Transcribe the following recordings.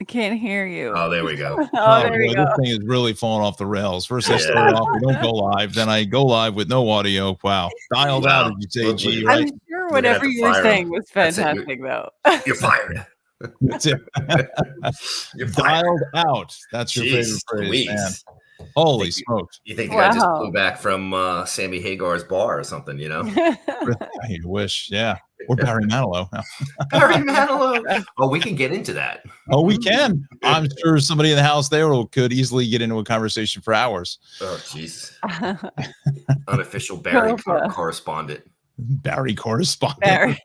I can't hear you. Oh, there we go. Oh, there we boy, go. this thing is really falling off the rails. First, I started off, we don't go live. Then I go live with no audio. Wow. Dialed out, as you say, G, right? I'm sure whatever you were saying was fantastic, though. You're fired. That's it. You're dialed out. That's your favorite phrase, man. Holy smokes. You think the guy just flew back from Sammy Hagar's bar or something, you know? I wish, yeah. Or Barry Manilow. Barry Manilow. Oh, we can get into that. Oh, we can. I'm sure somebody in the house there could easily get into a conversation for hours. Oh, jeez. Unofficial Barry correspondent. Barry correspondent. Barry.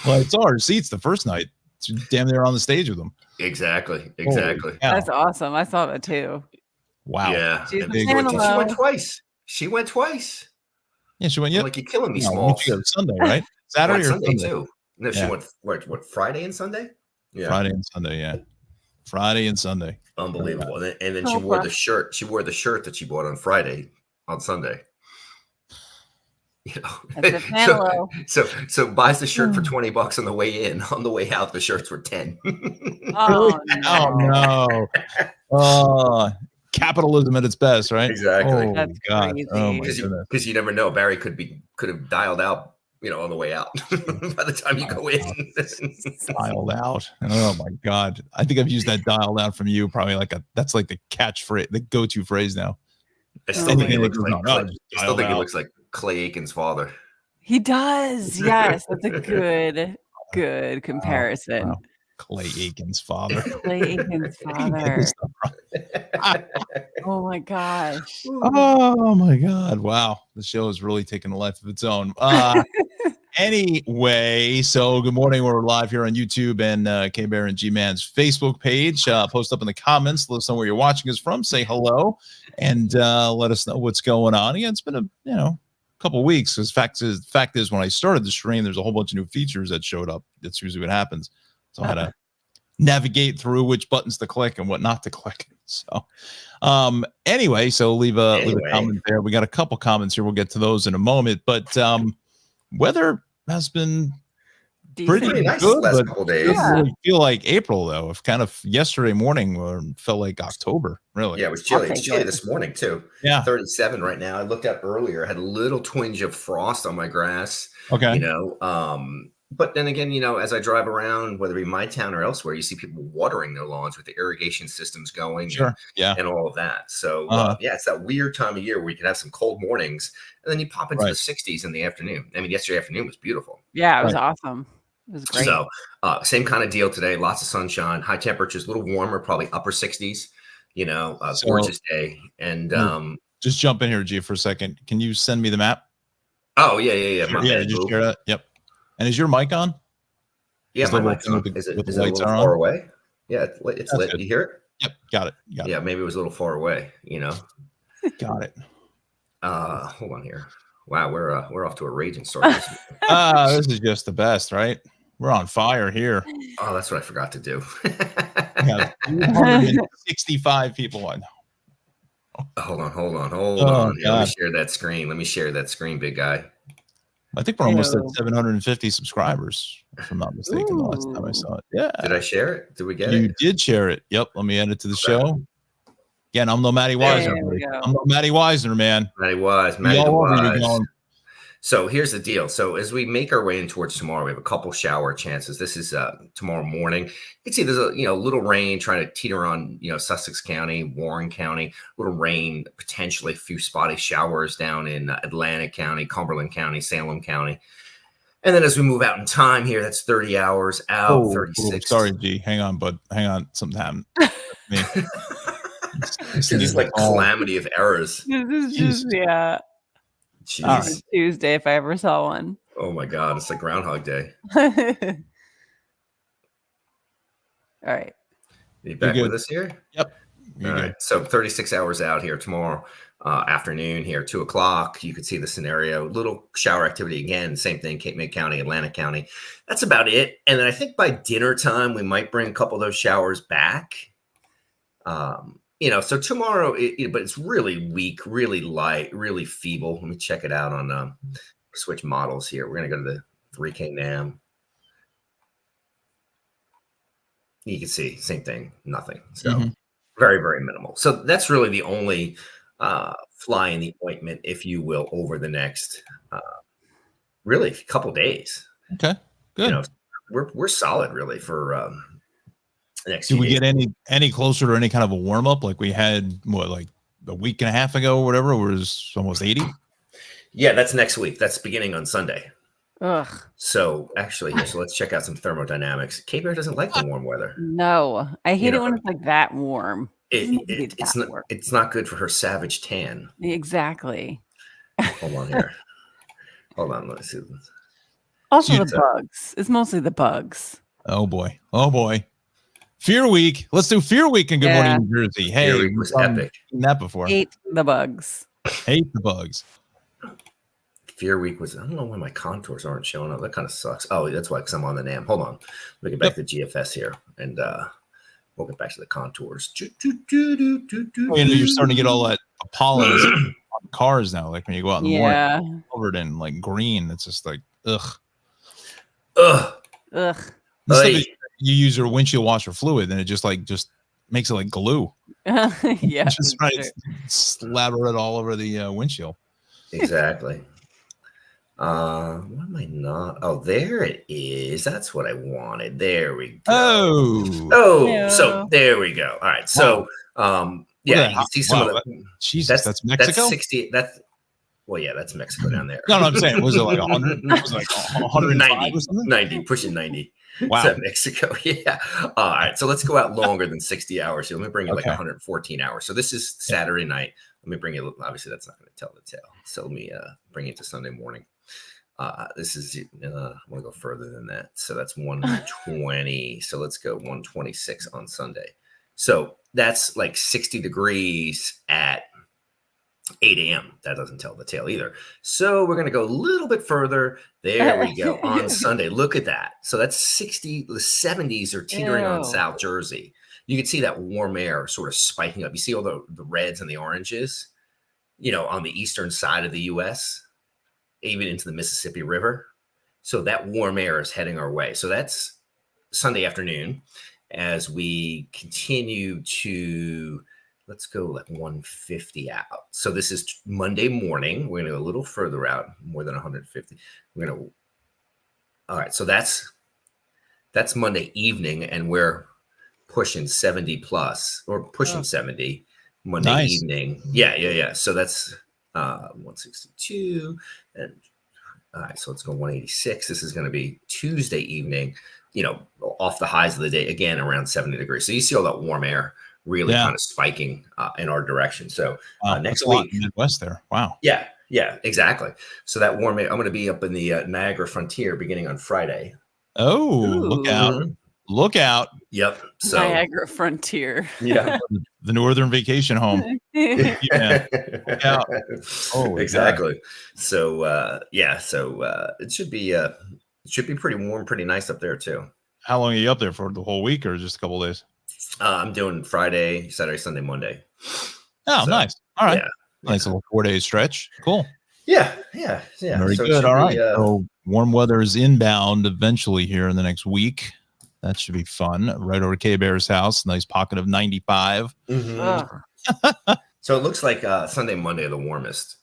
Well, I saw her seats the first night. It's damn near on the stage with them. Exactly. That's awesome. I saw that too. Wow. Yeah. She went twice. Yeah, she went. Yep. Like, you're killing me, Small. Sunday, right? Saturday or Sunday too. No, she went what? Friday and Sunday. Yeah. Friday and Sunday. Yeah. Friday and Sunday. Unbelievable. And then she wore the shirt. She wore the shirt that she bought on Friday on Sunday. You know, so buys the shirt for $20 on the way in. On the way out, the shirts were $10. Oh no! Capitalism at its best, right? Exactly. Oh That's God! crazy. Oh my goodness! Because you never know. Barry could have dialed out, you know, on the way out. By the time you go in, dialed out. Oh my God! I think I've used that dialed out from you. Probably that's like the catchphrase, the go-to phrase now. I still think it looks like Clay Aiken's father. He does. Yes, that's a good comparison. Wow. Clay Aiken's father. Clay Aiken's father. Oh my gosh. Oh my God. Wow. The show is really taking a life of its own. Anyway, so good morning. We're live here on YouTube and K-Bear and G-Man's Facebook page. Post up in the comments. Let us know where you're watching us from. Say hello and let us know what's going on. Yeah, it's been a couple of weeks. Because fact is, when I started the stream, there's a whole bunch of new features that showed up. That's usually what happens. So I had to navigate through which buttons to click and what not to click. So anyway, so leave a comment there. We got a couple comments here. We'll get to those in a moment. But weather has been pretty nice good, last but couple days. It doesn't really feel like April though. If kind of yesterday morning felt like October, really. Yeah, it was chilly. It's chilly this morning too. Yeah, 37 right now. I looked up earlier. I had a little twinge of frost on my grass. Okay, you know, but then again, you know, as I drive around, whether it be my town or elsewhere, you see people watering their lawns with the irrigation systems going, and all of that. So it's that weird time of year where you can have some cold mornings, and then you pop into the 60s in the afternoon. I mean, yesterday afternoon was beautiful. Yeah, it was awesome. It was great. So same kind of deal today. Lots of sunshine, high temperatures, a little warmer, probably upper 60s. You know, gorgeous day. And just jump in here, G, for a second. Can you send me the map? Oh yeah. Just share that. Yep. And is your mic on? Yeah, my mic's on. Is it a little far away? Yeah, it's lit. Good. You hear it? Yep, got it. Yeah, maybe it was a little far away, you know. Got it. Hold on here. Wow, we're off to a raging start. This is just the best, right? We're on fire here. Oh, that's what I forgot to do. 65 people on. Hold on. Yeah, let me share that screen, big guy. I think we're almost at 750 subscribers, if I'm not mistaken. The last time I saw it. Yeah. Did I share it? Did we get it? You did share it. Yep. Let me add it to the show. Again, I'm no Matty Weisner. I'm no Matty Weisner, man. Matty Wise. So here's the deal. So as we make our way in towards tomorrow, we have a couple shower chances. This is tomorrow morning. You can see there's a little rain trying to teeter on Sussex County, Warren County. Little rain, potentially a few spotty showers down in Atlantic County, Cumberland County, Salem County. And then as we move out in time here, that's 30 hours out. 36. Sorry, G. Hang on, bud. Hang on. Something happened. This is like calamity of errors. This is just Jeez. Tuesday, if I ever saw one. Oh my God, it's like Groundhog Day. All right. Are you back with us here? Yep. All right. So 36 hours out here tomorrow afternoon here, 2:00. You could see the scenario. Little shower activity again. Same thing, Cape May County, Atlantic County. That's about it. And then I think by dinner time, we might bring a couple of those showers back. So tomorrow, but it's really weak, really light, really feeble. Let me check it out on switch models here. We're going to go to the 3K NAM. You can see same thing, nothing. So Mhm. very, very minimal. So that's really the only fly in the ointment, if you will, over the next really a couple days. Okay, You good. know, we're solid really for the next Did few we days. get any closer to any kind of a warm up like we had like a week and a half ago or whatever? It was almost 80. Yeah, that's next week. That's beginning on Sunday. Ugh. So actually, here, so let's check out some thermodynamics. Cape Air doesn't like the warm weather. No, I hate You it know, when it's like that warm. It doesn't need to be it's that not warm. it's not good for her savage tan. Exactly. Hold on here. Hold on. Let me see. Also, You- the bugs. It's mostly the bugs. Oh boy. Oh boy. Fear Week. Let's do Fear Week in Good Yeah. Morning New Jersey. Hey, Fear Week was epic. Seen that before. Hate the bugs. Hate the bugs. Fear Week was, I don't know why my contours aren't showing up. That kind of sucks. Oh, that's why, because I'm on the NAM. Hold on. Let me get back to GFS here, and we'll get back to the contours. Oh, you're starting to get all that pollen on cars now. Like when you go out in the morning, Yeah. covered in like green. It's just like, ugh. Ugh. Ugh. Instead Oy. of you use your windshield washer fluid, then it just makes it like glue. Yeah. Just right, slather it all over the windshield. Exactly. What am I not? Oh, there it is. That's what I wanted. There we go. Oh, So there we go. All right. So yeah, you can see some of the Jesus, that's Mexico. That's 60. Well, yeah, that's Mexico down there. No, I'm saying, was it like 100? Was it like 190 or something? 90, pushing 90. Wow. Is that Mexico? Yeah. All right. So let's go out longer than 60 hours. So let me bring it like 114 hours. So this is Saturday night. Let me bring it. Obviously, that's not going to tell the tale. So let me bring it to Sunday morning. This is, I want to go further than that. So that's 120. So let's go 126 on Sunday. So that's like 60 degrees at 8 a.m. That doesn't tell the tale either. So we're going to go a little bit further. There we go on Sunday. Look at that. So that's 60. The 70s are teetering on South Jersey. You can see that warm air sort of spiking up. You see all the reds and the oranges, on the eastern side of the U.S., even into the Mississippi River. So that warm air is heading our way. So that's Sunday afternoon as we continue to, let's go like 150 out. So this is Monday morning. We're going to go a little further out, more than 150. We're going to, all right. So that's Monday evening, and we're pushing 70 plus, or pushing 70 Monday evening. Yeah. So that's 162. And all right, so let's go 186. This is going to be Tuesday evening, off the highs of the day, again, around 70 degrees. So you see all that warm air really kind of spiking in our direction. So next week, Midwest there. Wow. Yeah, exactly. So that warm air, I'm going to be up in the Niagara Frontier beginning on Friday. Oh, look out. Look out. Yep. So Niagara Frontier. Yeah. The Northern Vacation Home. Yeah. Oh, exactly. God. So it should be pretty warm, pretty nice up there too. How long are you up there for? The whole week or just a couple of days? I'm doing Friday, Saturday, Sunday, Monday. Oh, nice. All right. Yeah. Nice little 4-day stretch. Cool. Yeah. Very good. All right. So warm weather is inbound eventually here in the next week. That should be fun. Right over K Bear's house. Nice pocket of 95. Mm-hmm. So it looks like Sunday, Monday are the warmest.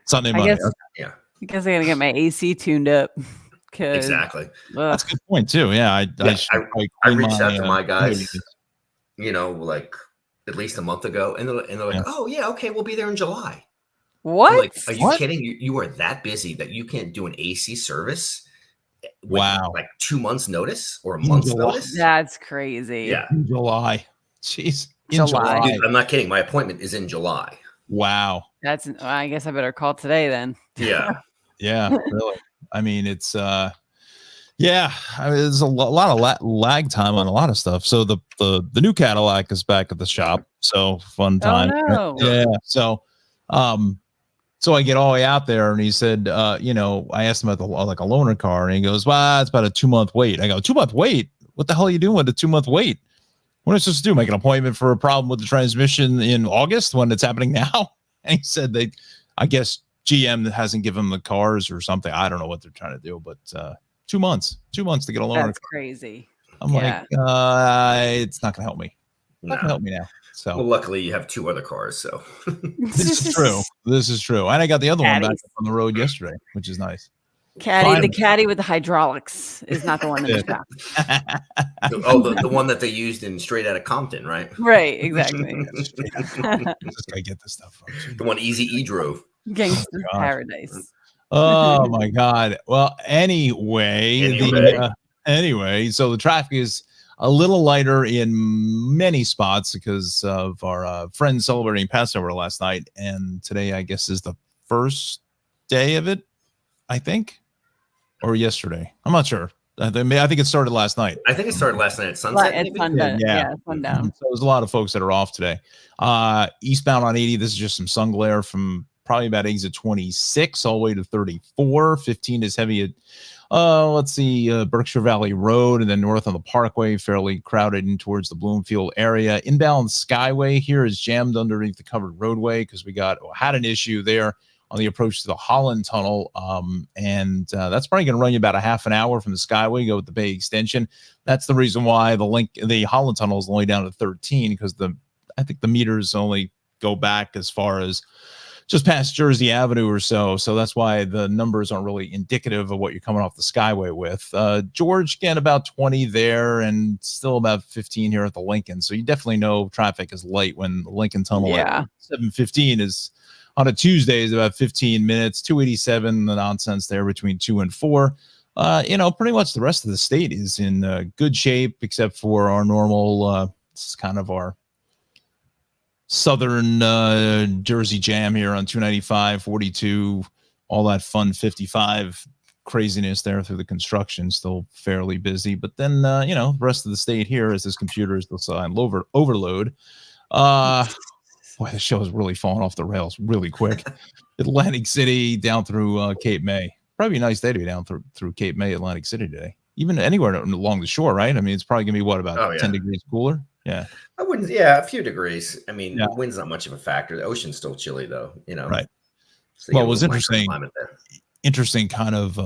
Sunday, Monday. Yeah. I guess I gotta get my AC tuned up. Exactly. That's a good point too. Yeah. I reached out to my guys, like at least a month ago, and they're like, "Oh yeah, okay, we'll be there in July." What? I'm like, are you kidding? You are that busy that you can't do an AC service? With, like 2 months notice or a month's notice? That's crazy. Yeah. In July. Jeez. July. Dude, I'm not kidding. My appointment is in July. Wow. I guess I better call today then. Yeah. Yeah, really. I mean, it's there's a lot of lag time on a lot of stuff. So the new Cadillac is back at the shop. So fun time. Oh, no. Yeah. So so I get all the way out there, and he said, I asked him about like a loaner car, and he goes, "Well, it's about a 2-month wait." I go, 2-month wait? What the hell are you doing with a 2-month wait? What am I supposed to do? Make an appointment for a problem with the transmission in August when it's happening now? And he said I guess GM hasn't given them the cars or something. I don't know what they're trying to do, but 2 months to get a loaner. That's crazy. I'm Yeah. like, it's not going to help me. Not going to No. help me now. So Well, luckily you have 2 other cars, so this is true. This is true. And I got the other one back Caddies. up on the road yesterday, which is nice. Caddy, the Finally. caddy with the hydraulics is not the one in the shop. the one that they used in Straight Outta Compton, right? Right, exactly. Just gotta get this stuff from. The one Easy E drove. Gangster God. paradise. Oh my God. Well, anyway, so the traffic is a little lighter in many spots because of our friends celebrating Passover last night, and today I guess is the first day of it, I think, or yesterday. I'm not sure. I think it started last night. I think it started last night at sunset. At maybe? sundown. Yeah. Yeah, sundown. So there's a lot of folks that are off today. Eastbound on 80, this is just some sun glare from probably about exit 26 all the way to 34. 15 is heavy at let's see, Berkshire Valley Road, and then north on the Parkway, fairly crowded in towards the Bloomfield area. Inbound Skyway here is jammed underneath the covered roadway because we had an issue there on the approach to the Holland Tunnel, and that's probably going to run you about a half an hour from the Skyway, go with the Bay Extension. That's the reason why the Holland Tunnel is only down to 13, because I think the meters only go back as far as just past Jersey Avenue or so. So that's why the numbers aren't really indicative of what you're coming off the Skyway with. George, again, about 20 there, and still about 15 here at the Lincoln. So you definitely know traffic is light when the Lincoln Tunnel at 7:15 is on a Tuesday is about 15 minutes. 287, the nonsense there between 2 and 4. Pretty much the rest of the state is in good shape, except for our normal, this is kind of our southern Jersey jam here on 295, 42, all that fun 55 craziness there through the construction, still fairly busy. But then, the rest of the state here, as this computer is still on overload. Boy, the show is really falling off the rails really quick. Atlantic City down through Cape May. Probably a nice day to be down through Cape May, Atlantic City today. Even anywhere along the shore, right? I mean, it's probably going to be, about 10 degrees cooler? Yeah. I wouldn't. Yeah, a few degrees. I mean, the wind's not much of a factor. The ocean's still chilly, though. Right. So well, it was interesting kind of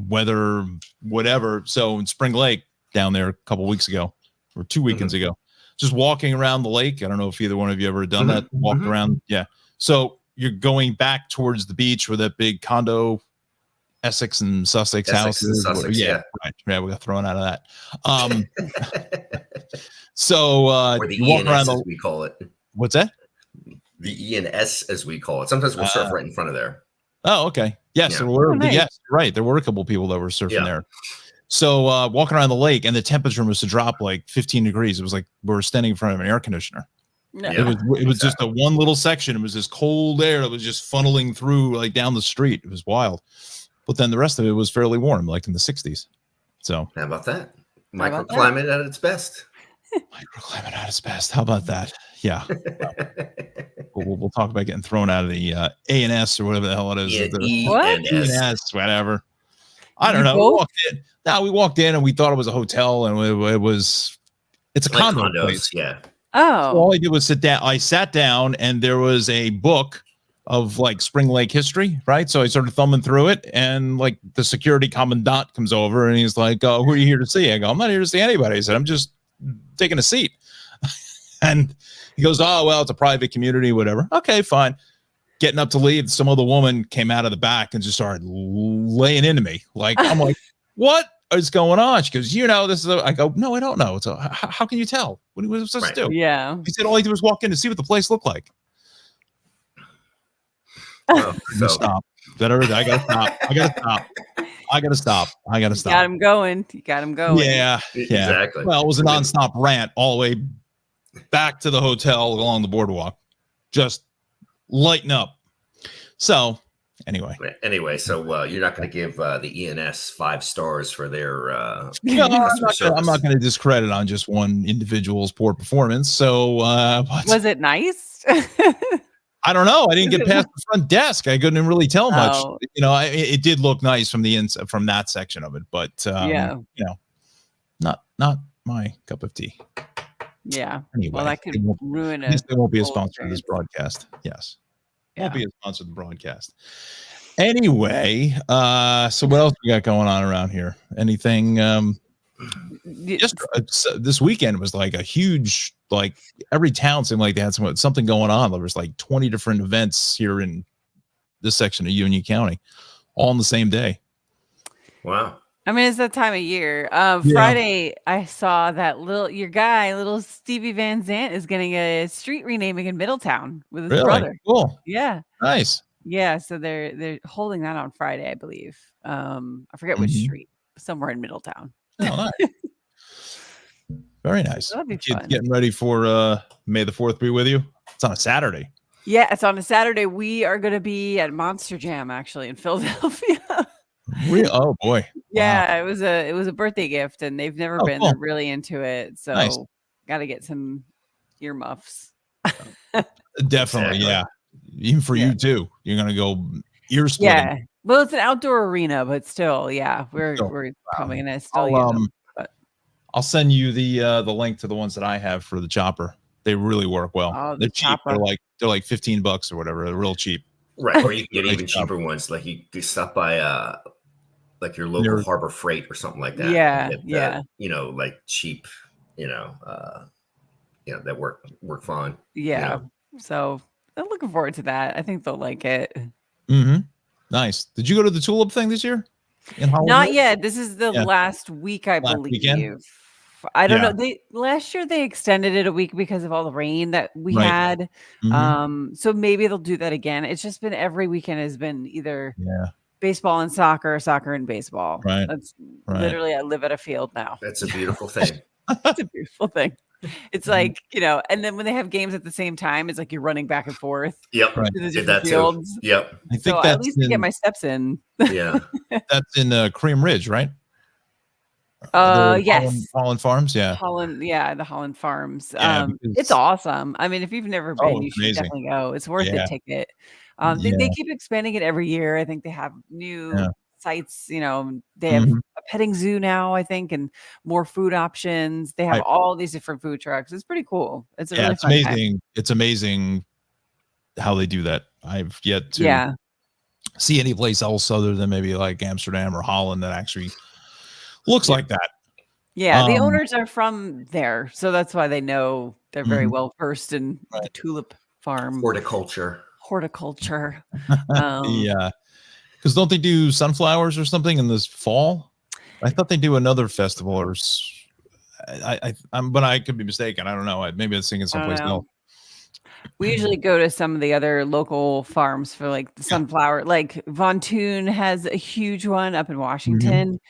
weather, whatever. So in Spring Lake down there a couple weeks ago, or 2 weekends ago, just walking around the lake. I don't know if either one of you ever done that. Walked around. Yeah. So you're going back towards the beach where that big condo, Essex and Sussex houses. Yeah. Right. Yeah, we got thrown out of that. So or the you walk around as we call it. What's that? The E&S, as we call it. Sometimes we'll surf right in front of there. Oh, okay. Yes, there were. Nice. Yes, right. There were a couple of people that were surfing there. So walking around the lake, and the temperature was to drop like 15 degrees. It was like we were standing in front of an air conditioner. Yeah. It was just a one little section. It was this cold air that was just funneling through like down the street. It was wild. But then the rest of it was fairly warm, like in the 60s. So how about that? Microclimate at its best. Microclimate at its best. How about that? Yeah. We'll talk about getting thrown out of the A&S or whatever the hell it is. E&S, whatever. I don't know. We walked in and we thought it was a hotel, and it's a condo place. Yeah. Oh. So all I did was sit down. I sat down, and there was a book of like Spring Lake history, right? So I started thumbing through it, and like the security commandant comes over and he's like, "Oh, who are you here to see?" I go, "I'm not here to see anybody." I said, "I'm just taking a seat." And he goes, "Oh, well, it's a private community, whatever." Okay, fine. Getting up to leave, some other woman came out of the back and just started laying into me. Like, I'm like, "What is going on?" She goes, "This is I go, "No, I don't know. It's how can you tell? What was I supposed to do?" Yeah. He said, "All I did was walk in to see what the place looked like." Stop. I gotta stop. Got him going. You got him going. Yeah. Exactly. Well, it was a nonstop rant all the way back to the hotel along the boardwalk. Just lighten up. So anyway, so you're not going to give the E&S 5 stars for their no, I'm not going to discredit on just one individual's poor performance. So was it nice? I don't know. I didn't get past the front desk. I couldn't really tell much. It did look nice from the inside, from that section of it, but not my cup of tea. Yeah. Anyway, well, that could ruin it. They won't be a sponsor of this broadcast. Yes. Won't be a sponsor of the broadcast. Anyway, so what else we got going on around here? Anything Just this weekend was like a huge, like every town seemed like they had something going on. There was like 20 different events here in this section of Union County, all on the same day. Wow. I mean, it's that time of year. Friday, I saw that little Stevie Van Zandt is getting a street renaming in Middletown with his brother. Cool. Yeah. Nice. Yeah. So they're holding that on Friday, I believe. I forget which street, somewhere in Middletown. Oh, nice. Very nice. That'd be Kids fun. getting ready for May the 4th be with you. It's on a Saturday. Yeah, it's on a Saturday. We are going to be at Monster Jam actually in Philadelphia. Oh boy. Yeah, wow. It was a birthday gift, and they've never been. Cool. They're really into it, so nice. Got to get some earmuffs. Definitely, yeah. Even for you too. You're gonna go ear splitting. Yeah. Well, it's an outdoor arena, but still, yeah, we're probably gonna still use them. But I'll send you the link to the ones that I have for the chopper. They really work well. Oh, they're cheap. They're like $15 or whatever. They're real cheap. Right, or you can get even cheaper ones. Like you stop by like your local Harbor Freight or something like that. Yeah. Like cheap. That work fine. Yeah. So I'm looking forward to that. I think they'll like it. Mm-hmm. Nice. Did you go to the Tulip thing this year? Not yet. This is the last week, I believe. Weekend? I don't know. Last year they extended it a week because of all the rain that we had. Mm-hmm. So maybe they'll do that again. It's just been every weekend has been either baseball and soccer and baseball. Right. That's literally, I live at a field now. That's a beautiful thing. It's a beautiful thing. It's like, and then when they have games at the same time, it's like you're running back and forth. Yep. To the different fields. Too. Yep. I think so at least to get my steps in. Yeah. That's in Cream Ridge, right? Yes. Holland Farms. Yeah. The Holland Farms. It's awesome. I mean, if you've never been, you should definitely go. It's worth the ticket. They keep expanding it every year. I think they have new sites. They have a petting zoo now, I think, and more food options. They have all these different food trucks. It's pretty cool. It's really it's amazing. It's amazing how they do that. I've yet to see any place else other than maybe like Amsterdam or Holland that actually looks like that. Yeah, the owners are from there, so that's why they know. They're very well versed in the tulip farm horticulture. Yeah, because don't they do sunflowers or something in this fall? I thought they do another festival, or but I could be mistaken. I don't know. Maybe I'm thinking someplace else. We usually go to some of the other local farms for like the sunflower. Like Von Thun has a huge one up in Washington.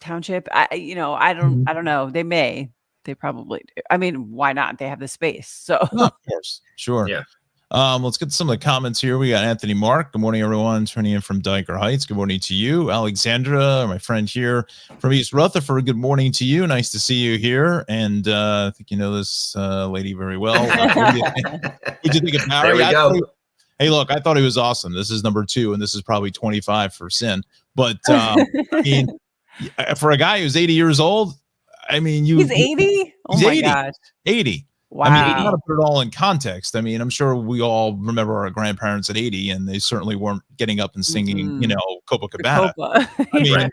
Township. I don't know. They probably do. I mean, why not? They have the space. So of course. Sure. Yeah. Let's get some of the comments here. We got Anthony Mark. Good morning, everyone. Turning in from Diker Heights. Good morning to you. Alexandra, my friend here from East Rutherford. Good morning to you. Nice to see you here. And I think you know this lady very well. What did you think of Barry? There we go. Hey, look, I thought he was awesome. This is number 2, and this is probably 25 for Sin. But I mean, for a guy who's 80 years old, I mean, he's 80? Oh my gosh. 80. Wow. I mean, you got to put it all in context. I mean, I'm sure we all remember our grandparents at 80, and they certainly weren't getting up and singing, Copacabana. I mean,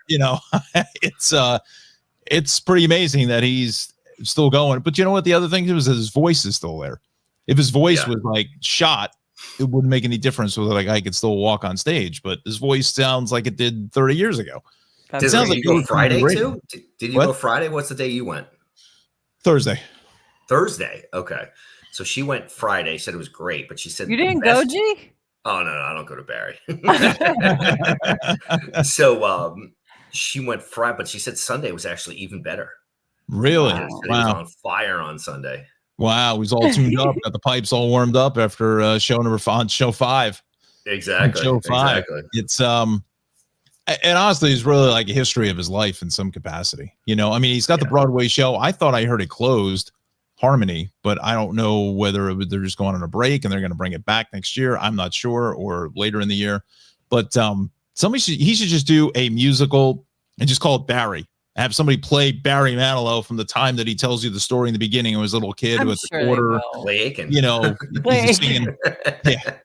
it's pretty amazing that he's still going. But you know what? The other thing is that his voice is still there. If his voice was like shot, it wouldn't make any difference whether like I could still walk on stage. But his voice sounds like it did 30 years ago. Did you go Friday too? Did you go Friday? What's the day you went? Thursday. Okay. So she went Friday, said it was great, but she said you didn't go, G? Oh no, I don't go to Barry. So she went Friday, but she said Sunday was actually even better. Really? Wow. He was on fire on Sunday. Wow, he was all tuned up, got the pipes all warmed up after show 5. Exactly. Show 5. Exactly. It's and honestly, it's really like a history of his life in some capacity. I mean, he's got the Broadway show. I thought I heard it closed, Harmony, but I don't know whether they're just going on a break and they're going to bring it back next year. I'm not sure, or later in the year. But he should just do a musical and just call it Barry. Have somebody play Barry Manilow from the time that he tells you the story in the beginning of his little kid with the quarter, Clay Aiken. He's singing. Yeah.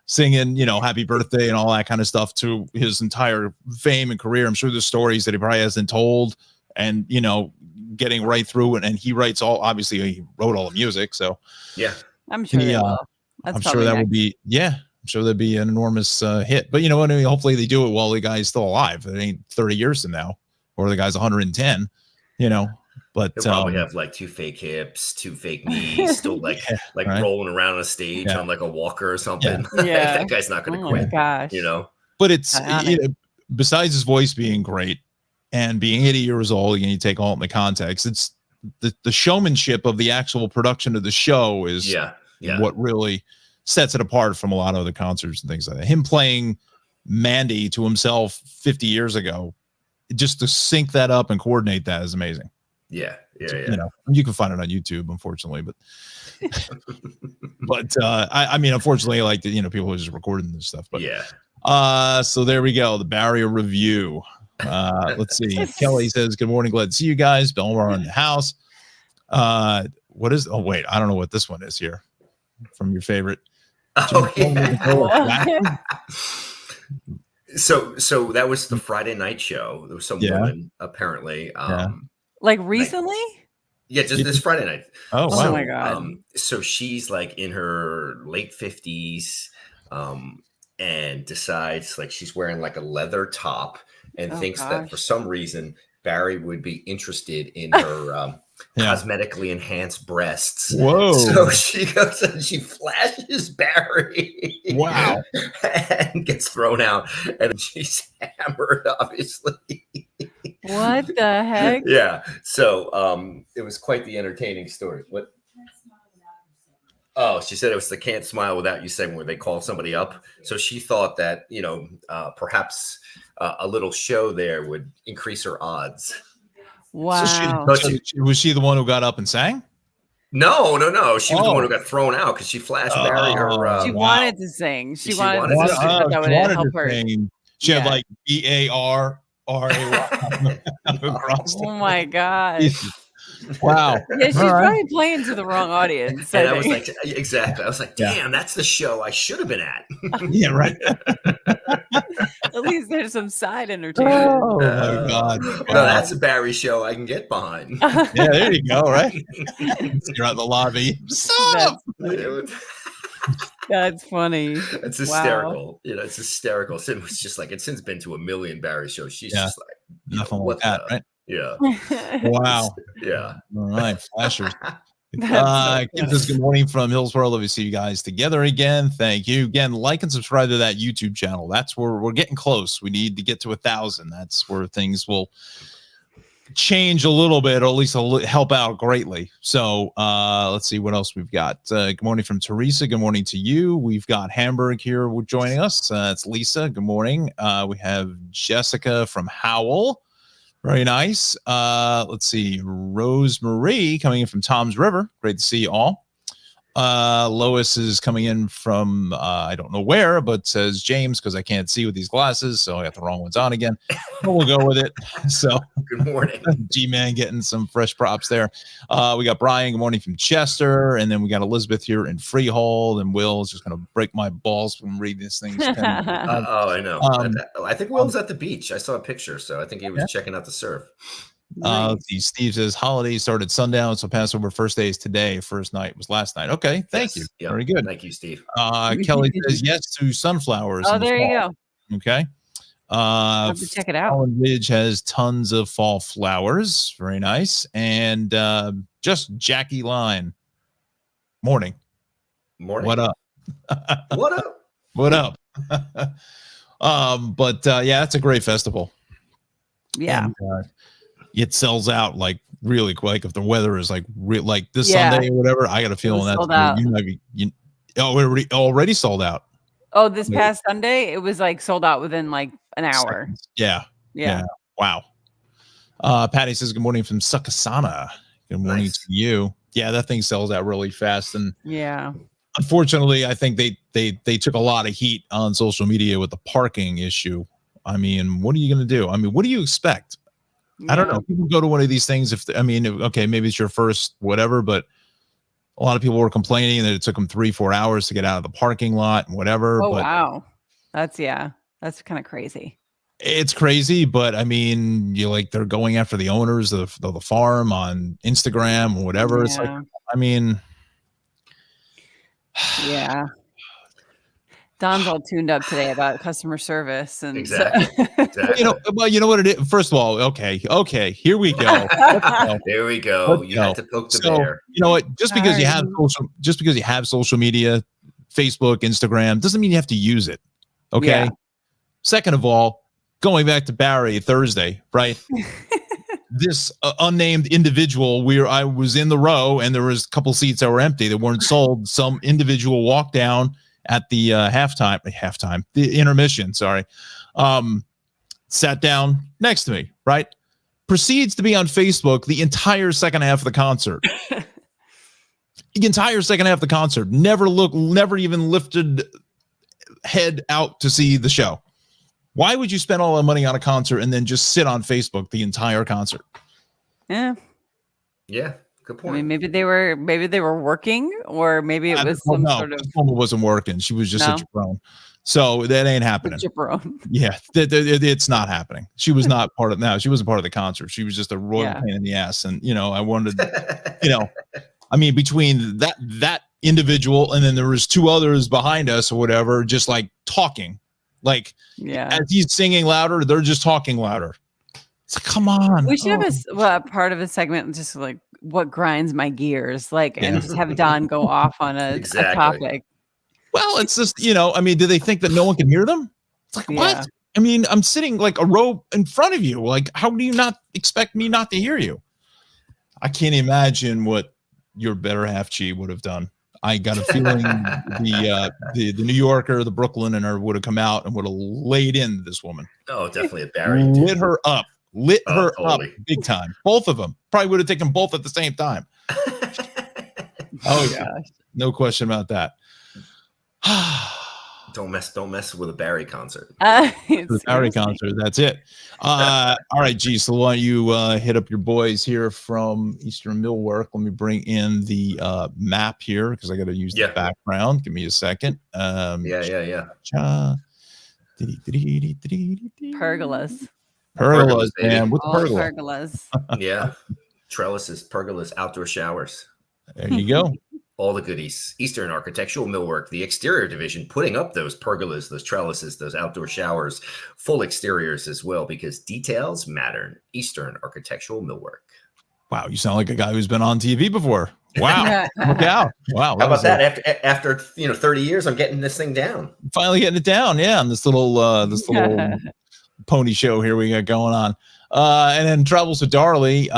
singing, happy birthday and all that kind of stuff to his entire fame and career. I'm sure there's stories that he probably hasn't told, and getting right through it. And he writes obviously he wrote all the music. So yeah, I'm sure they will. I'm sure that would be, I'm sure that'd be an enormous hit. But you know what I mean? Hopefully they do it while the guy's still alive. It ain't 30 years from now, or the guy's 110, But he'll probably have like 2 fake hips, 2 fake knees, still like rolling around on a stage on like a walker or something. Yeah. That guy's not going to quit. Gosh. But it's besides his voice being great and being 80 years old, and you take all in the context, it's the showmanship of the actual production of the show is what really sets it apart from a lot of other concerts and things like that. Him playing Mandy to himself 50 years ago, just to sync that up and coordinate that is amazing. Yeah. You can find it on YouTube, unfortunately, but I mean, unfortunately, like people are just recording this stuff. But so there we go. The Barrier Review. Let's see. Kelly says, "Good morning, glad to see you guys. Belmar in the house." What is? Oh wait, I don't know what this one is here. From your favorite. Oh yeah. So that was the Friday night show. There was some woman apparently. Like recently? Yeah, just this Friday night. Oh, wow. Oh my God. So she's like in her late 50s and decides like she's wearing like a leather top and thinks that for some reason Barry would be interested in her cosmetically enhanced breasts. Whoa. So she goes and she flashes Barry. Wow. And gets thrown out. And she's hammered, obviously. What the heck? Yeah. So it was quite the entertaining story. What? Oh, she said it was the Can't Smile Without You segment where they call somebody up. So she thought that, perhaps a little show there would increase her odds. Wow. So was she the one who got up and sang? No. She was the one who got thrown out because she flashed Barry her. She wanted to sing. She wanted to sing. That would help her. She had like BARRAY. Oh my God. Wow. Yeah, she's probably playing to the wrong audience. And I was like, exactly. I was like, damn, that's the show I should have been at. Yeah, right. At least there's some side entertainment. Oh my God. No, that's a Barry show I can get behind. Yeah, there you go, right? You're out in the lobby. That's funny. It's hysterical. Wow. It's hysterical. Sin was just like, and Sin's been to a million Barry shows. She's just like, nothing like that, right? Yeah. Wow. Yeah. All right. Flashers. Kim says, good morning from Hillsborough. Love to see you guys together again. Thank you. Again, like and subscribe to that YouTube channel. That's where we're getting close. We need to get to 1,000. That's where things will change a little bit, or at least help out greatly. So let's see what else we've got. Good morning from Teresa. Good morning to you. We've got Hamburg here joining us. It's Lisa. Good morning. We have Jessica from Howell. Very nice. Let's see. Rosemarie coming in from Tom's River. Great to see you all. Lois is coming in from I don't know where, but says James because I can't see with these glasses, so I got the wrong ones on again. But we'll go with it. So good morning, G-Man, getting some fresh props there. We got Brian. Good morning from Chester, and then we got Elizabeth here in Freehold, and Will's just gonna break my balls from reading this thing. I know. I think Will's at the beach. I saw a picture, so I think he was checking out the surf. Nice. Steve says holidays started sundown, so Passover first day is today. First night was last night. Okay, thank you. Yep. Very good. Thank you, Steve. Kelly says yes to sunflowers. Oh, there you go. Okay. Have to check it out. Holland Ridge has tons of fall flowers. Very nice. And just Jackie Line. Morning. What up? What up? What up? But yeah, it's a great festival. Yeah. And, it sells out like really quick if the weather is like like this Sunday or whatever. I got a feeling that you might be already sold out. Oh, this past Sunday it was like sold out within like an hour. Yeah. Wow. Patty says good morning from Sucasana. Good morning to you. Yeah, that thing sells out really fast, and unfortunately, I think they took a lot of heat on social media with the parking issue. I mean, what are you going to do? I mean, what do you expect? I don't know. People go to one of these things maybe it's your first whatever, but A lot of people were complaining that it took them 3-4 hours to get out of the parking lot and whatever. Oh, wow. That's kind of crazy. It's crazy, but I mean, they're going after the owners of the farm on Instagram or whatever. Yeah. It's like, I mean, yeah. Don's all tuned up today about customer service and exactly. You know what it is. First of all, okay, here we go. There we go. You have to poke the bear. You know what? Just because you have social media, Facebook, Instagram, doesn't mean you have to use it. Okay. Yeah. Second of all, going back to Barry Thursday, right? This unnamed individual, I was in the row and there was a couple seats that were empty that weren't sold. Some individual walked down at the the intermission, sat down next to me, right? Proceeds to be on Facebook the entire second half of the concert. The entire second half of the concert. Never even lifted head out to see the show. Why would you spend all that money on a concert and then just sit on Facebook the entire concert? Yeah. Yeah. Good point. I mean, maybe they were working, or maybe it was sort of. This woman wasn't working. She was just a jabrone. So that ain't happening. Yeah, it's not happening. She was not part of. No, she wasn't part of the concert. She was just a royal pain in the ass. And I wanted, I mean, between that individual and then there was two others behind us or whatever, just like talking, like as he's singing louder, they're just talking louder. It's like, come on. We should have a part of a segment just like what grinds my gears, and just have Don go off on a topic. Well, it's just, I mean, do they think that no one can hear them? It's like, what? I mean, I'm sitting like a row in front of you. Like, how do you not expect me not to hear you? I can't imagine what your better half G would have done. I got a feeling the New Yorker, the Brooklyner would have come out and would have laid into this woman. Oh, definitely a Barry. Lit her up up big time. Both of them probably would have taken both at the same time. Oh yeah, no question about that. Don't mess with a Barry concert. The Barry concert. That's it. All right, G. So why don't you hit up your boys here from Eastern Millwork? Let me bring in the map here because I got to use the background. Give me a second. Pergolas, man. What's pergola? Pergolas. Yeah, trellises, pergolas, outdoor showers. There you go. All the goodies. Eastern Architectural Millwork, the exterior division, putting up those pergolas, those trellises, those outdoor showers, full exteriors as well, because details matter. Eastern Architectural Millwork. Wow, you sound like a guy who's been on TV before. Wow. Look out. Wow. How about that? After 30 years, I'm getting this thing down. Finally getting it down. Yeah. And this little pony show here we got going on. And then Travels with Darley,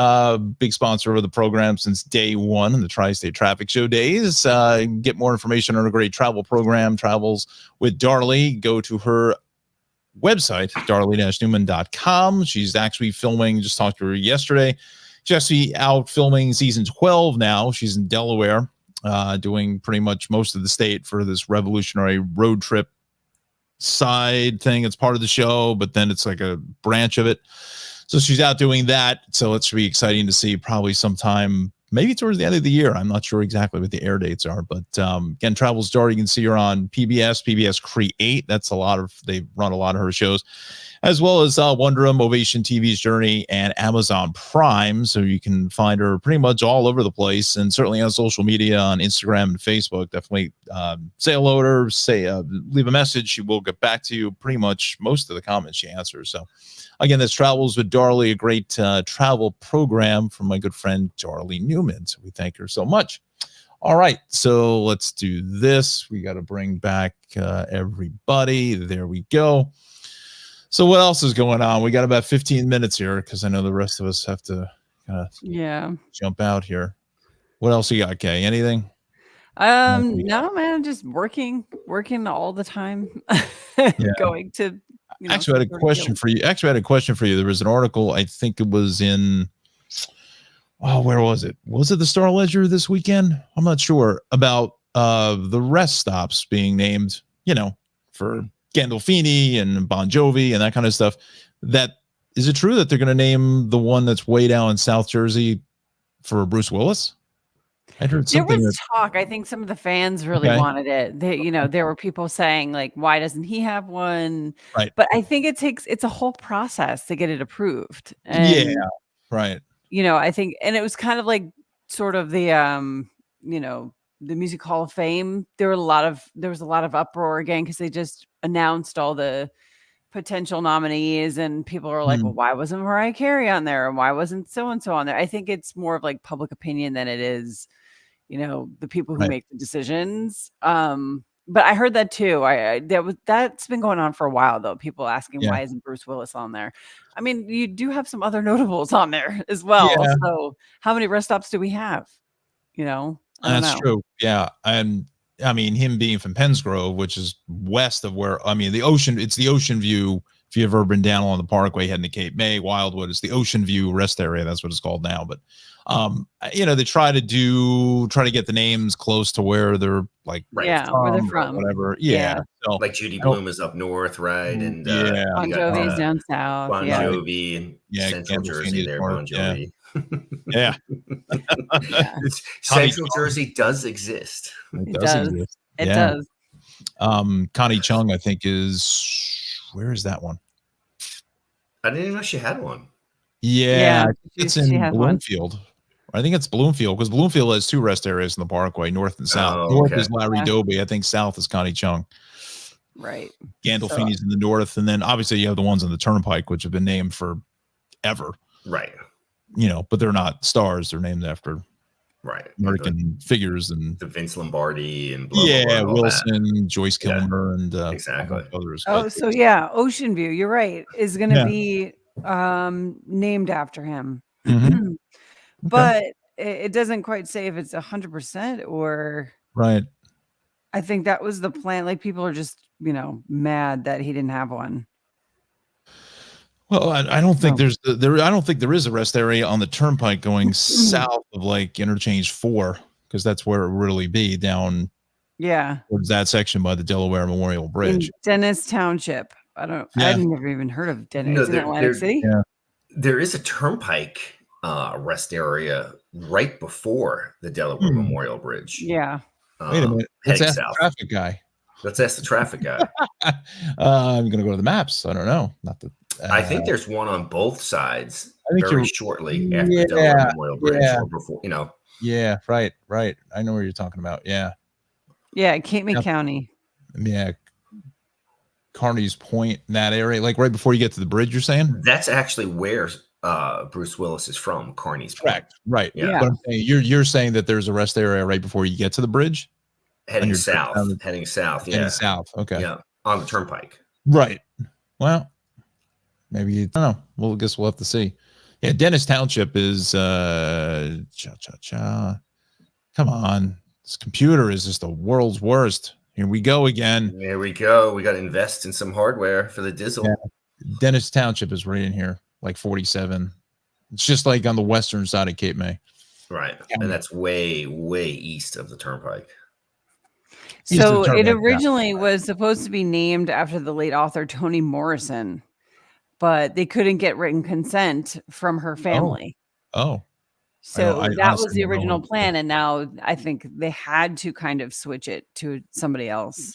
big sponsor of the program since day one in the Tri-State Traffic Show days. Get more information on a great travel program, Travels with Darley. Go to her website, darley-newman.com. She's actually filming, just talked to her yesterday. She's actually out filming season 12 now. She's in Delaware, doing pretty much most of the state for this revolutionary road trip side thing. It's part of the show, but then it's like a branch of it. So she's out doing that. So it's really exciting to see, probably sometime, maybe towards the end of the year. I'm not sure exactly what the air dates are, but again, Travels Darty, you can see her on PBS Create. They run a lot of her shows, as well as Wonderum, Ovation TV's Journey, and Amazon Prime. So you can find her pretty much all over the place, and certainly on social media, on Instagram and Facebook. Definitely say hello to her, leave a message. She will get back to you. Pretty much most of the comments she answers. So again, this Travels with Darley, a great travel program from my good friend Darley Newman. So we thank her so much. All right, so let's do this. We got to bring back everybody. There we go. So what else is going on? We got about 15 minutes here because I know the rest of us have to jump out here. What else you got, Kay? Anything? No, man, just working all the time. Going to. Actually, I had a question for you. There was an article, I think it was in, where was it? Was it the Star Ledger this weekend? I'm not sure, about the rest stops being named, for Gandolfini and Bon Jovi and that kind of stuff. Is it true that they're going to name the one that's way down in South Jersey for Bruce Willis? I heard There something. was talk. I think some of the fans really wanted it. There were people saying like, why doesn't he have one? Right. But I think it's a whole process to get it approved. Yeah. And, Right. I think, and it was kind of like sort of the, the Music Hall of Fame. There was a lot of uproar again because they just announced all the potential nominees, and people are like, well, why wasn't Mariah Carey on there? And why wasn't so-and-so on there? I think it's more of like public opinion than it is, the people who make the decisions. But I heard that too. That's been going on for a while though. People asking why isn't Bruce Willis on there? I mean, you do have some other notables on there as well. Yeah. So how many rest stops do we have? That's true. Yeah. And I mean, him being from Penns Grove, which is west of where, I mean, it's the Ocean View. If you've ever been down along the Parkway heading to Cape May, Wildwood, it's the Ocean View rest area. That's what it's called now. But, they try to get the names close to where they're like, where they're from, whatever. Yeah. So, like Judy Blume is up north, right? And Bon Jovi's down south. Bon Jovi and Central Jersey there, Bon Jovi. Yeah. Central Jersey does exist. It does. It does. Connie Chung, I think, where is that one? I didn't even know she had one. Yeah, it's in Bloomfield. I think it's Bloomfield because Bloomfield has two rest areas in the Parkway, north and south. North is Larry Doby. I think south is Connie Chung. Right. Gandolfini's in the north, and then obviously you have the ones on the Turnpike, which have been named forever. Right. But they're not stars; they're named after American figures and the Vince Lombardi and blah, Wilson, Joyce Kilmer, and exactly others. So Ocean View, you're right, is going to be named after him. Mm-hmm. But it doesn't quite say if it's 100% or right. I think that was the plan. Like people are just mad that he didn't have one. Well, I don't think I don't think there is a rest area on the Turnpike going south of like Interchange 4 because that's where it would really be down. Yeah, towards that section by the Delaware Memorial Bridge. In Dennis Township. I've never even heard of Dennis in Atlantic City. Yeah. There is a Turnpike rest area right before the Delaware Memorial Bridge. Yeah. Wait a minute. Let's ask the traffic guy. Let's ask the traffic guy. I'm going to go to the maps. I don't know. Not the. I think there's one on both sides. Very shortly after the Delaware Memorial Bridge, or before. Yeah. Right. I know where you're talking about. Yeah. Yeah, Cape May County. Yeah. Carney's Point in that area, like right before you get to the bridge. You're saying that's actually where Bruce Willis is from. Carney's Point. Correct. Right. Yeah. But I'm saying, you're saying that there's a rest area right before you get to the bridge. Heading south. Heading south. Yeah. Heading south. Okay. Yeah. On the Turnpike. Right. Well, maybe I don't know. Well, I guess we'll have to see. Yeah. Dennis Township is Come on. This computer is just the world's worst. Here we go again. There we go. We got to invest in some hardware for the Dizzle. Yeah. Dennis Township is right in here, like 47. It's just like on the western side of Cape May. Right. And that's way, way east of the Turnpike. So it originally was supposed to be named after the late author Toni Morrison, but they couldn't get written consent from her family. Oh. So that was the original plan, and now I think they had to kind of switch it to somebody else.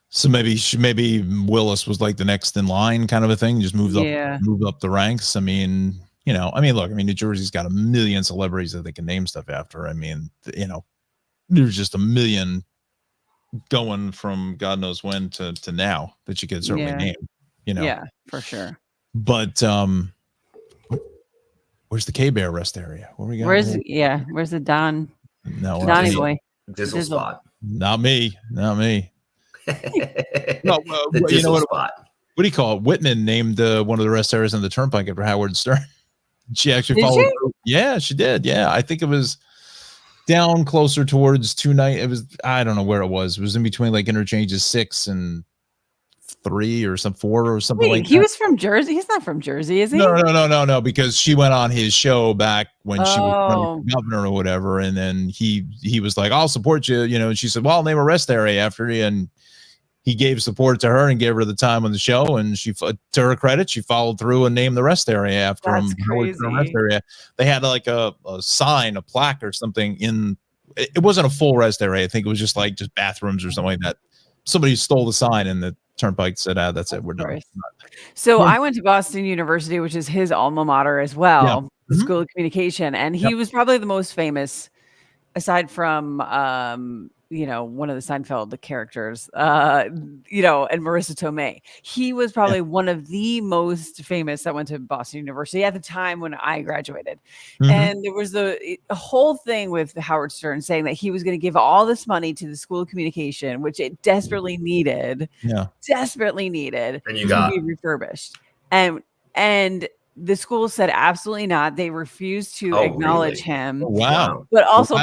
So maybe Willis was like the next in line, kind of a thing. Just moved up the ranks. I mean, look, New Jersey's got a million celebrities that they can name stuff after. I mean, there's just a million going from God knows when to now that you could certainly name. Yeah, for sure. But where's the K-Bear rest area? Where we got? Where's the Don? No, Donnie boy. Dizzle spot. Not me. No, the Dizzle spot. What do you call it? Whitman named one of the rest areas on the Turnpike after Howard Stern. She actually followed. Yeah, she did. Yeah, I think it was down closer towards 290. It was, I don't know where it was. It was in between like interchanges 6 and 3 or 4 or something like that. He was from Jersey. He's not from Jersey, is he? No, because she went on his show back when she was governor or whatever, and then he was like, I'll support you, and she said, well, I'll name a rest area after you, and he gave support to her and gave her the time on the show, and she, to her credit, she followed through and named the rest area after him. Crazy. Rest area. They had like a sign, a plaque or something in it wasn't a full rest area. I think it was just bathrooms or something like that. Somebody stole the sign and the Turnpike said, that's it, we're done. So I went to Boston University, which is his alma mater as well, the School of Communication. And he was probably the most famous, aside from, one of the Seinfeld characters, and Marissa Tomei. He was probably one of the most famous that went to Boston University at the time when I graduated. And there was a whole thing with Howard Stern saying that he was going to give all this money to the School of Communication, which it desperately needed, to be refurbished. And the school said absolutely not. They refused to acknowledge him. Wow. But also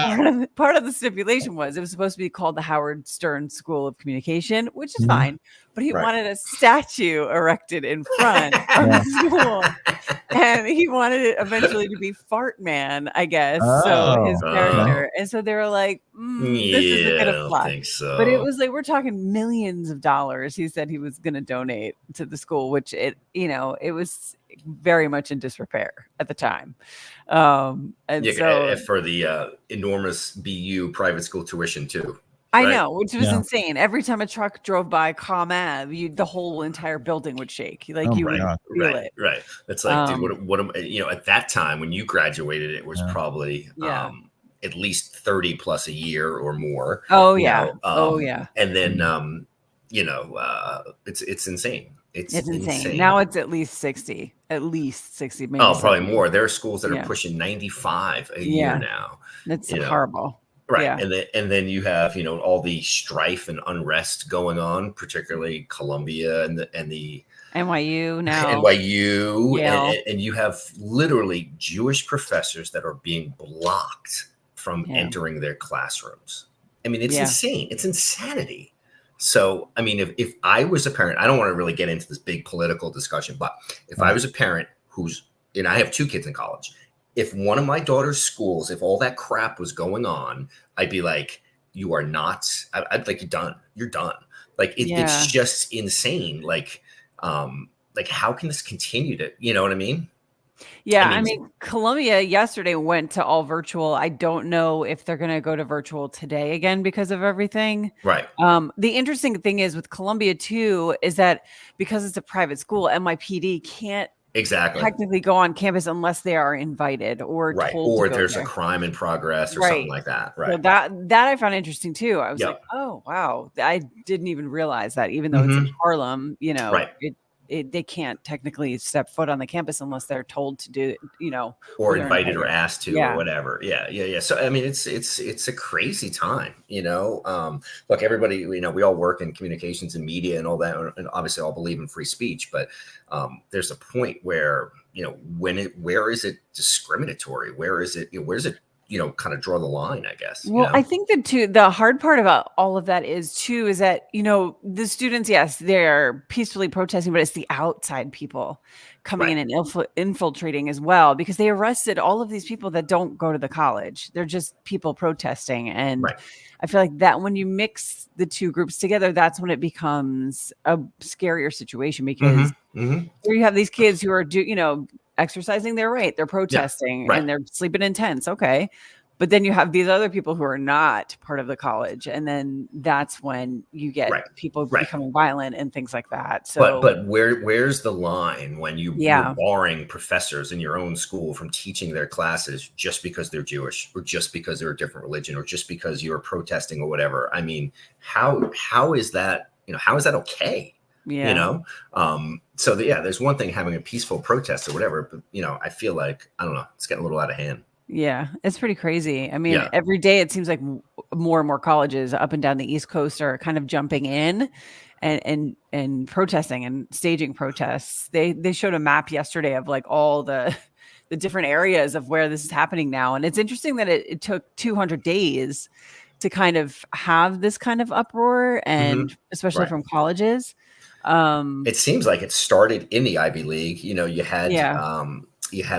part of the stipulation was it was supposed to be called the Howard Stern School of Communication, which is fine. But he wanted a statue erected in front of the school. And he wanted it eventually to be Fart Man, I guess. So his character. And so they were like, this isn't going to fly. So. But it was like, we're talking millions of dollars. He said he was going to donate to the school, which it was very much in disrepair at the time. For the enormous BU private school tuition too. I know, which was insane. Every time a truck drove by Comm Ave, the whole entire building would shake. Like you would feel it. Right. It's like, dude, what am at that time when you graduated, it was probably at least 30 plus a year or more. Oh yeah. And then it's insane. It's insane. Now it's at least 60. Maybe probably 70. More. There are schools that are pushing 95 a year now. That's horrible. Right. Yeah. And then you have, all the strife and unrest going on, particularly Columbia and the NYU now. And you have literally Jewish professors that are being blocked from entering their classrooms. I mean, it's insane. It's insanity. So, I mean, if I was a parent, I don't want to really get into this big political discussion, but if I was a parent I have 2 kids in college, if one of my daughter's schools, if all that crap was going on, I'd be like, you are not, I'd like, you're done. Like, it's just insane. Like, how can this continue to, you know what I mean? Yeah, I mean, Columbia yesterday went to all virtual. I don't know if they're going to go to virtual today again because of everything. Right. The interesting thing is with Columbia too, is that because it's a private school, NYPD can't technically go on campus unless they are invited or told or to go there's there. A crime in progress or something like that. Right. So that I found interesting too. I was like, oh wow, I didn't even realize that. Even though it's in Harlem, they can't technically step foot on the campus unless they're told to do, or invited or asked to or whatever. Yeah. So, I mean, it's a crazy time, look, everybody, we all work in communications and media and all that. And obviously all believe in free speech, but there's a point where, where is it discriminatory? Where is it, where's it, kind of draw the line, I guess. Well, I think that too, the hard part about all of that is that, the students, yes, they're peacefully protesting, but it's the outside people coming in and infiltrating as well, because they arrested all of these people that don't go to the college. They're just people protesting. And I feel like that when you mix the two groups together, that's when it becomes a scarier situation, because here you have these kids who are exercising their right. They're protesting and they're sleeping in tents. Okay. But then you have these other people who are not part of the college. And then that's when you get people becoming violent and things like that. So, but where's the line when you're barring professors in your own school from teaching their classes just because they're Jewish or just because they're a different religion or just because you're protesting or whatever? I mean, how is that, how is that okay? So there's one thing having a peaceful protest or whatever, but I feel like, I don't know, it's getting a little out of hand. Yeah, it's pretty crazy. I mean, every day it seems like more and more colleges up and down the East Coast are kind of jumping in and protesting and staging protests. They showed a map yesterday of like all the different areas of where this is happening now. And it's interesting that it took 200 days to kind of have this kind of uproar, and especially from colleges. It seems like it started in the Ivy League. You had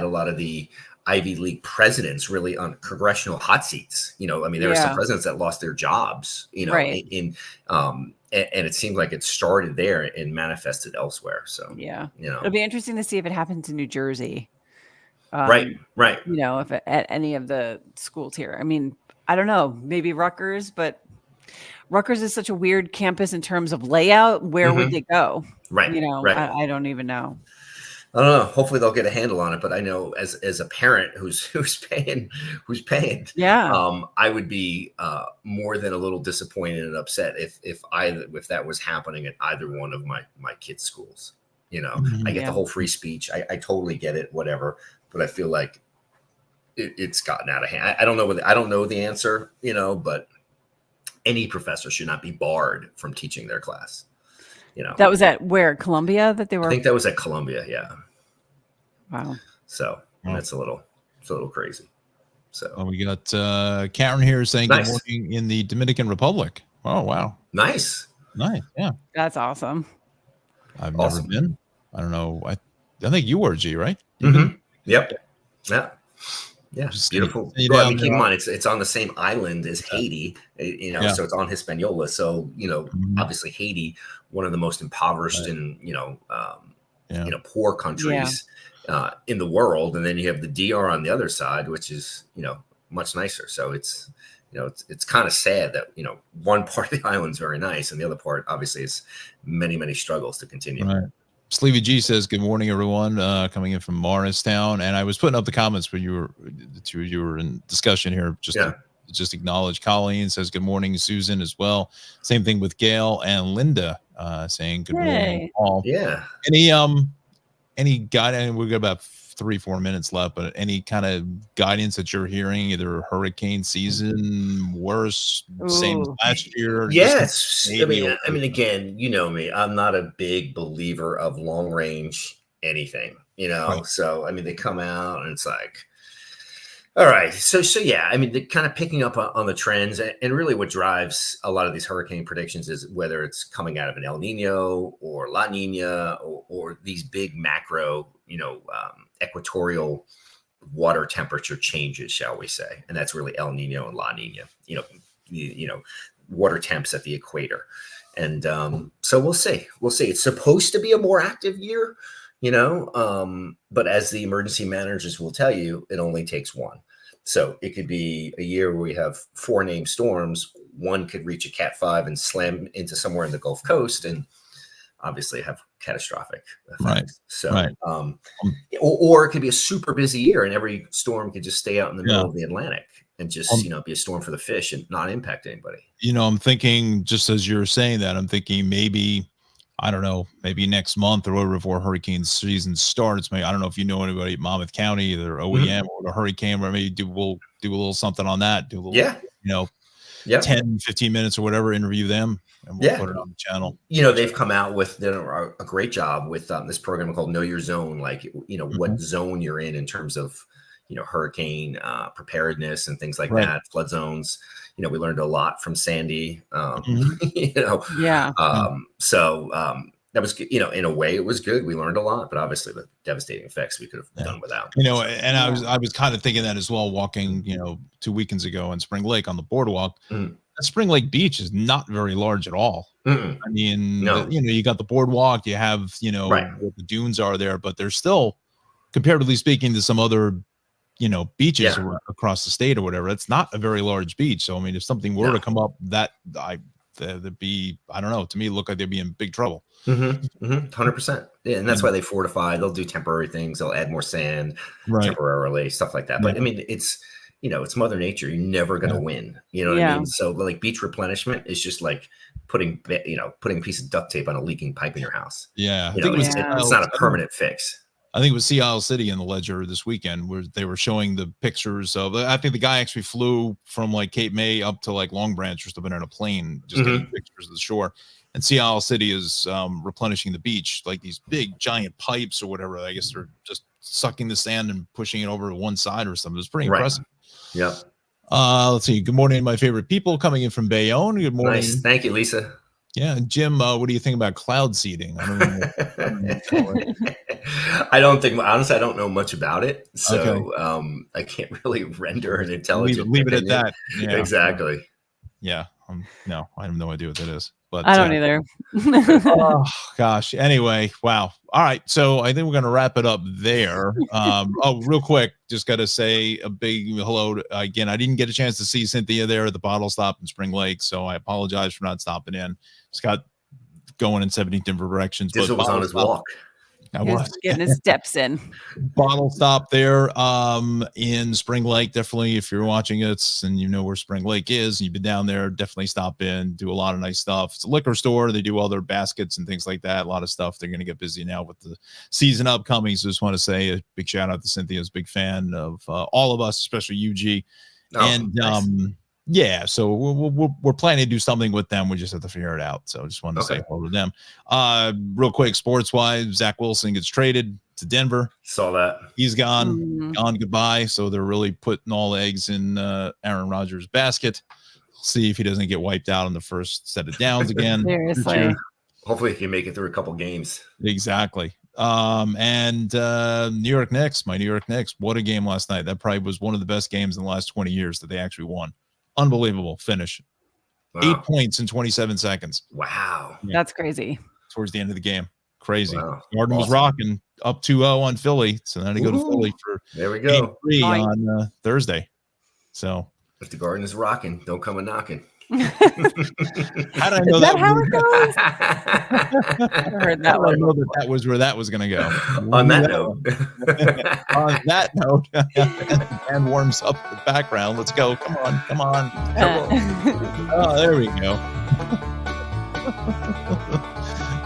a lot of the Ivy League presidents really on congressional hot seats. There were some presidents that lost their jobs, and it seems like it started there and manifested elsewhere. So, it'll be interesting to see if it happens in New Jersey. Right. If at any of the schools here, I mean, I don't know, maybe Rutgers, but Rutgers is such a weird campus in terms of layout. Where would they go? Right. You know, right. I don't even know. I don't know. Hopefully they'll get a handle on it. But I know as a parent who's paying, Yeah. I would be more than a little disappointed and upset if that was happening at either one of my kids' schools. You know, I get the whole free speech. I totally get it, whatever. But I feel like it's gotten out of hand. I don't know I don't know the answer, you know, but any professor should not be barred from teaching their class. You know, that was at where Columbia that they were. I think that was at Columbia. Yeah. Wow. So that's a little crazy. So we got Karen here saying good morning in the Dominican Republic. Oh wow, nice. Yeah, that's awesome. I've never been. I don't know. I think you were, G, right? Mm-hmm. Yep. Yeah, beautiful. Well, I mean, keep in mind, it's on the same island as Haiti, you know, so it's on Hispaniola. So, you know, obviously Haiti, one of the most impoverished and, you know, poor countries in the world. And then you have the DR on the other side, which is, you know, much nicer. So it's, you know, it's kind of sad that, you know, one part of the island's very nice and the other part obviously is many, many struggles to continue. Right. Sleevy G says, good morning, everyone, coming in from Morristown. And I was putting up the comments when you were in discussion here, just acknowledge. Colleen says, good morning, Susan as well. Same thing with Gail and Linda saying good morning, all. Yeah. Any guidance? We've got about 3-4 minutes left, but any kind of guidance that you're hearing, either hurricane season, worse, same as last year? Yes. I mean, again, you know me, I'm not a big believer of long range anything, you know? Right. So, I mean, they come out and it's like, all right. So yeah, I mean, they're kind of picking up on the trends, and really what drives a lot of these hurricane predictions is whether it's coming out of an El Nino or La Nina or these big macro, you know, equatorial water temperature changes, shall we say. And that's really El Nino and La Nina, you know, water temps at the equator. And so we'll see. It's supposed to be a more active year, you know, but as the emergency managers will tell you, it only takes one. So it could be a year where we have 4 named storms. One could reach a Cat 5 and slam into somewhere in the Gulf Coast and obviously have catastrophic effects. Right. So, or it could be a super busy year and every storm could just stay out in the middle of the Atlantic and just, you know, be a storm for the fish and not impact anybody. You know, I'm thinking, just as you're saying that, I'm thinking maybe, I don't know, maybe next month or whatever before hurricane season starts. Maybe, I don't know if you know anybody at Monmouth County, either OEM or the hurricane, or maybe we'll do a little something on that. Do a little, you know, 10, 15 minutes or whatever, interview them, and we'll put it on the channel. You know, they've come out with a great job with this program called Know Your Zone, like, you know, what zone you're in terms of, you know, hurricane preparedness and things like that, flood zones. You know, we learned a lot from Sandy, you know. So that was, you know, in a way it was good. We learned a lot, but obviously the devastating effects we could have done without. You know, and I was kind of thinking that as well, walking, you know, 2 weekends ago in Spring Lake on the boardwalk. Spring Lake Beach is not very large at all. I mean, you know, you got the boardwalk, you have, you know, where the dunes are there, but they're still, comparatively speaking to some other, you know, beaches across the state or whatever, it's not a very large beach. So, I mean, if something were to come up, that'd be, I don't know, to me, look like they'd be in big trouble. 100%. Yeah, and that's why they fortify. They'll do temporary things. They'll add more sand temporarily, stuff like that. But I mean, it's, you know, it's Mother Nature. You're never going to win. You know what I mean? So like beach replenishment is just like putting a piece of duct tape on a leaking pipe in your house. Yeah. You know, it's not a permanent fix. I think it was Sea Isle City in the Ledger this weekend where they were showing the pictures of, I think the guy actually flew from like Cape May up to like Long Branch or something in a plane, just taking pictures of the shore. And Sea Isle City is replenishing the beach, like these big giant pipes or whatever. I guess they're just sucking the sand and pushing it over to one side or something. It's pretty impressive. Yeah. Let's see. Good morning, my favorite people coming in from Bayonne. Good morning. Nice. Thank you, Lisa. Yeah, Jim, what do you think about cloud seeding? I don't think, honestly, I don't know much about it. So I can't really render an intelligent leave it at that. Yeah. Exactly. Yeah. No, I have no idea what that is. But I don't either. Oh gosh. Anyway, wow. All right. So I think we're going to wrap it up there. Real quick, just got to say a big hello again. I didn't get a chance to see Cynthia there at the bottle stop in Spring Lake, so I apologize for not stopping in. Just got going in 17 different directions. Dizzle was on his walk. I was getting his steps in. Bottle stop there in Spring Lake. Definitely, if you're watching it and you know where Spring Lake is, and you've been down there, definitely stop in, do a lot of nice stuff. It's a liquor store. They do all their baskets and things like that. A lot of stuff. They're going to get busy now with the season upcoming. So just want to say a big shout out to Cynthia's big fan of all of us, especially UG. Nice. Yeah, so we're planning to do something with them. We just have to figure it out. So I just wanted to say hello to them. Real quick, sports-wise, Zach Wilson gets traded to Denver. Saw that. He's gone. Gone goodbye. So they're really putting all eggs in Aaron Rodgers' basket. See if he doesn't get wiped out on the first set of downs again. Seriously. Hopefully he can make it through a couple games. Exactly. And New York Knicks, my New York Knicks, what a game last night. That probably was one of the best games in the last 20 years that they actually won. Unbelievable finish. Wow. 8 points in 27 seconds. Wow. Yeah. That's crazy. Towards the end of the game. Crazy. Wow. Garden was rocking up 2-0 on Philly. So then they go to Philly for there we go. Game 3 on Thursday. So if the Garden is rocking, don't come a knocking. How did I know that how it goes? I heard that one. I know that was where that was going to go. On that note. On that note, and warms up the background. Let's go. Come on. Oh, there we go.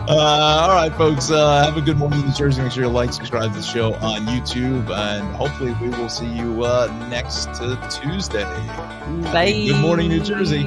All right, folks. Have a good morning, New Jersey. Make sure you like, subscribe to the show on YouTube, and hopefully we will see you next Tuesday. Bye. Good morning, New Jersey.